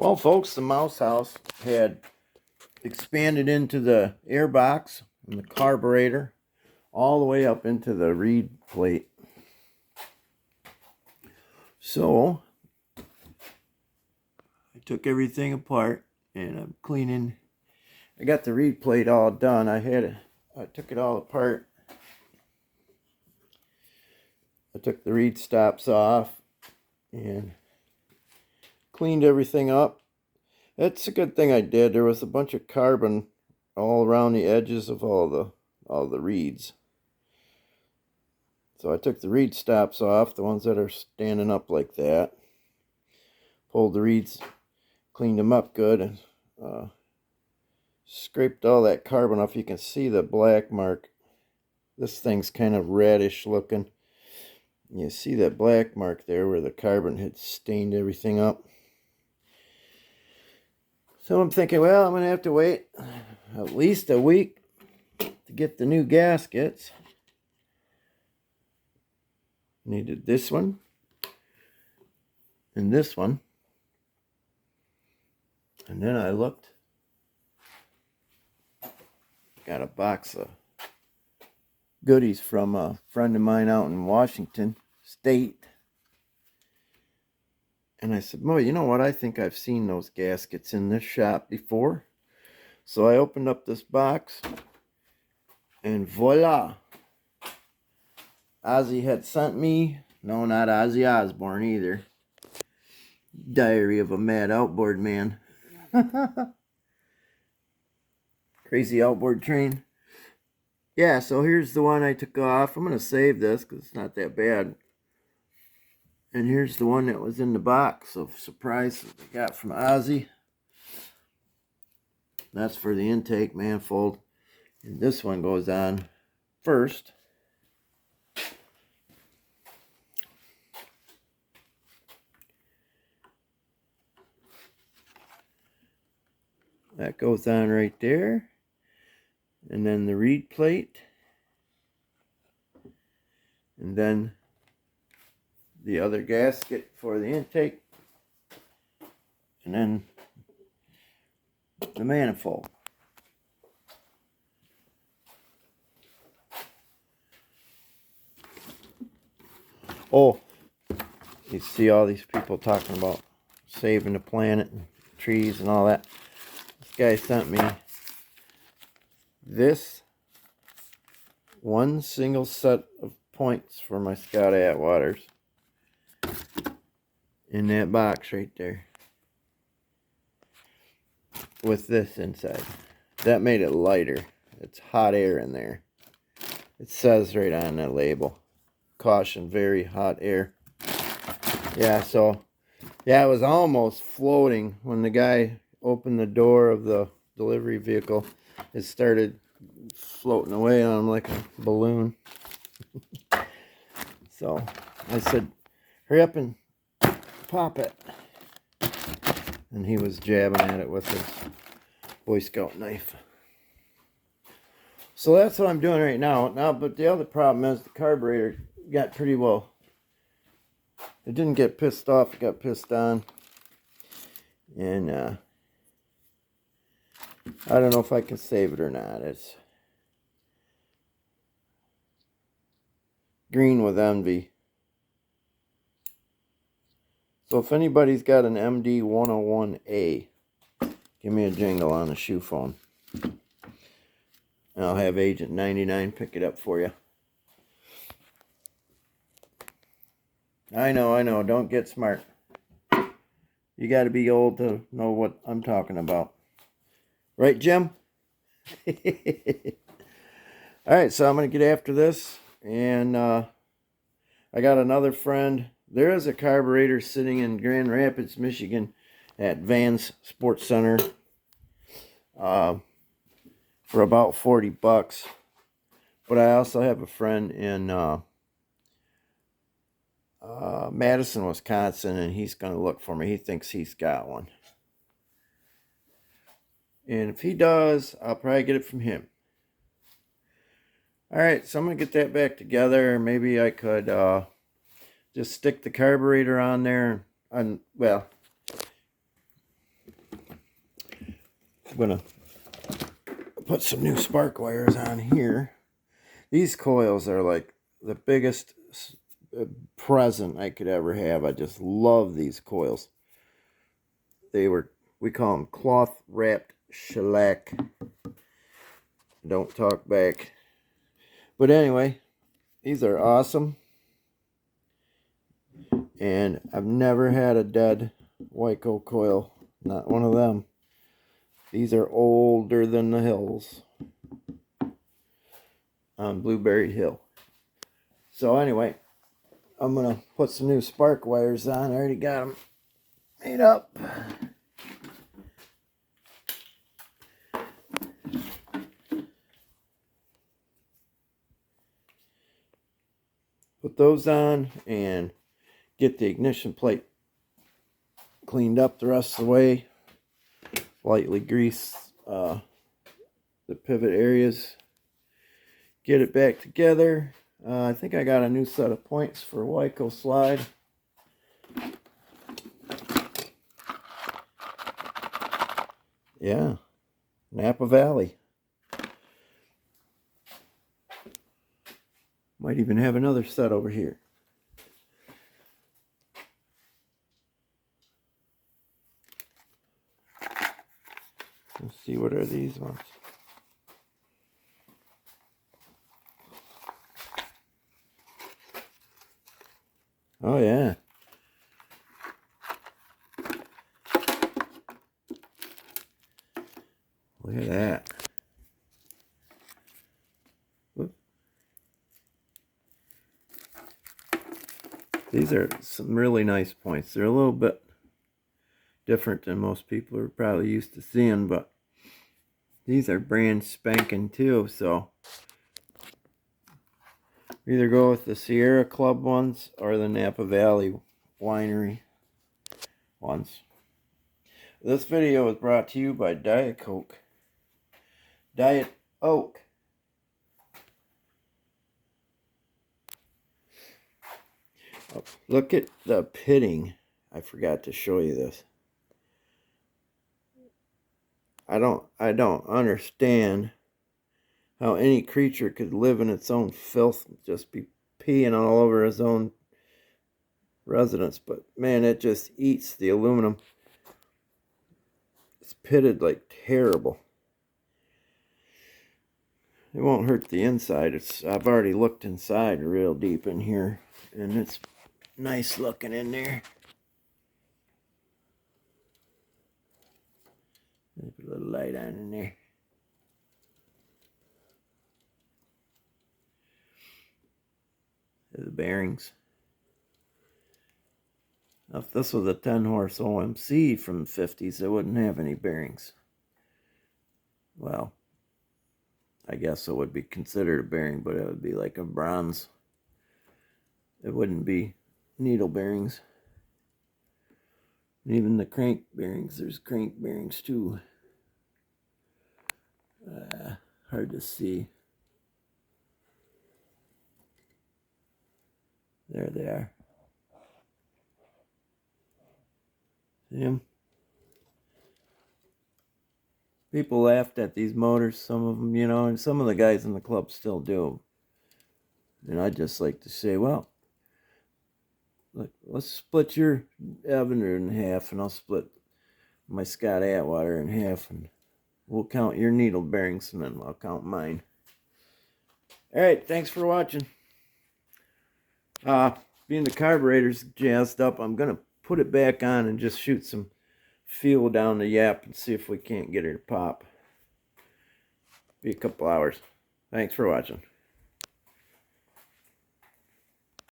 Well, folks, the mouse house had expanded into the air box and the carburetor all the way up into the reed plate. So I took everything apart and I'm cleaning. I got the reed plate all done. I took it all apart. I took the reed stops off and cleaned everything up. That's a good thing I did. There was a bunch of carbon all around the edges of all the reeds. So I took the reed stops off, the ones that are standing up like that. Pulled the reeds, cleaned them up good, and scraped all that carbon off. You can see the black mark. This thing's kind of reddish looking. You see that black mark there where the carbon had stained everything up. So I'm thinking, well, I'm going to have to wait at least a week to get the new gaskets. Needed this one and this one. And then I looked. Got a box of goodies from a friend of mine out in Washington State. And I said, well, you know what? I think I've seen those gaskets in this shop before. So I opened up this box, and voila. Ozzy had sent me, no, not Ozzy Osbourne either, Diary of a Mad Outboard Man. Crazy outboard train. Yeah, so here's the one I took off. I'm going to save this because it's not that bad. And here's the one that was in the box of surprise that I got from Ozzy. That's for the intake manifold. And this one goes on first. That goes on right there. And then the reed plate. And then the other gasket for the intake, and then the manifold. Oh, you see all these people talking about saving the planet and trees and all that. This guy sent me this one single set of points for my Scott Atwaters. In that box right there with this inside. That made it lighter. It's hot air in there. It says right on that label, caution, very hot air. Yeah, so yeah, it was almost floating when the guy opened the door of the delivery vehicle. It started floating away on him like a balloon. So I said, hurry up and pop it. And he was jabbing at it with his Boy Scout knife. So that's what I'm doing right now. But the other problem is the carburetor got pretty well. It didn't get pissed off, it got pissed on. And I don't know if I can save it or not. It's green with envy. So if anybody's got an MD 101A, give me a jingle on the shoe phone. And I'll have Agent 99 pick it up for you. I know, don't get smart. You got to be old to know what I'm talking about. Right, Jim? Alright, so I'm going to get after this. And I got another friend. There is a carburetor sitting in Grand Rapids, Michigan at Vans Sports Center for about $40. But I also have a friend in Madison, Wisconsin, and he's going to look for me. He thinks he's got one. And if he does, I'll probably get it from him. Alright, so I'm going to get that back together. Maybe I could just stick the carburetor on there. Well, going to put some new spark wires on here. These coils are like the biggest present I could ever have. I just love these coils. We call them cloth wrapped shellac. Don't talk back. But anyway, these are awesome. And I've never had a dead Wyco coil. Not one of them. These are older than the hills on Blueberry Hill. So anyway, I'm going to put some new spark wires on. I already got them made up. Put those on and get the ignition plate cleaned up the rest of the way. Lightly grease the pivot areas. Get it back together. I think I got a new set of points for Wyco slide. Yeah, Napa Valley. Might even have another set over here. Let's see, what are these ones? Oh yeah. Look at that. Whoop. These are some really nice points. They're a little bit different than most people are probably used to seeing, but these are brand spanking too, so either go with the Sierra Club ones or the Napa Valley Winery ones. This video was brought to you by Diet Coke. Diet Oak. Oh, look at the pitting. I forgot to show you this. I don't understand how any creature could live in its own filth, just be peeing all over his own residence. But man, it just eats the aluminum. It's pitted like terrible. It won't hurt the inside. I've already looked inside real deep in here, and it's nice looking in there. Put a little light on in there. There's the bearings. Now, if this was a 10-horse OMC from the 50s, it wouldn't have any bearings. Well, I guess it would be considered a bearing, but it would be like a bronze. It wouldn't be needle bearings. And even the crank bearings, there's crank bearings too. Hard to see. There they are. See them? People laughed at these motors, some of them, and some of the guys in the club still do. And I just like to say, well, look, let's split your Avenue in half, and I'll split my Scott Atwater in half, and we'll count your needle bearings, and then I'll count mine. All right, thanks for watching. Being the carburetor's jazzed up, I'm going to put it back on and just shoot some fuel down the yap and see if we can't get her to pop. Be a couple hours. Thanks for watching.